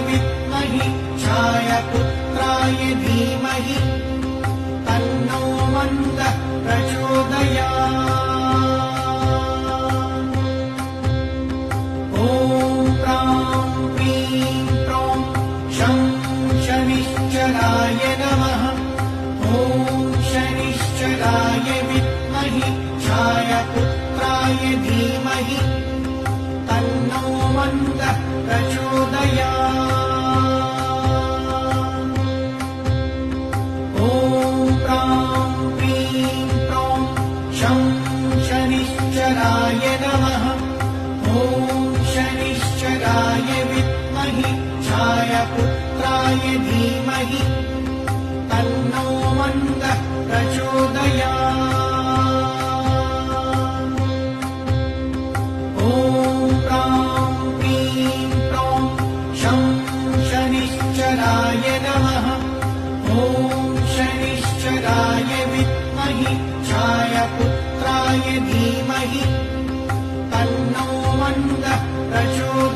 विद्महि छायापुत्राय धीमहि तन्नो मन्दः प्रचोदयात्। ॐ प्रां प्रीं प्रौं शं शनिश्चराय नमः। ॐ शनिश्चराय विद्महि छायापुत्राय धीमहि तन्नो मन्दः प्रचोदयात्। ॐ प्रां प्रीं प्रौं शं शनिश्चराय नमः। ॐ शनिश्चराय विद्महि छायापुत्राय धीमहि तन्नो मन्दः प्रचोदयात्। ॐ प्रां प्रीं प्रौं शं शनिश्चराय नमः। ॐ शनिश्चराय विद्महि छायापुत्राय धीमहि तन्नो मन्दः प्रचोदयात्।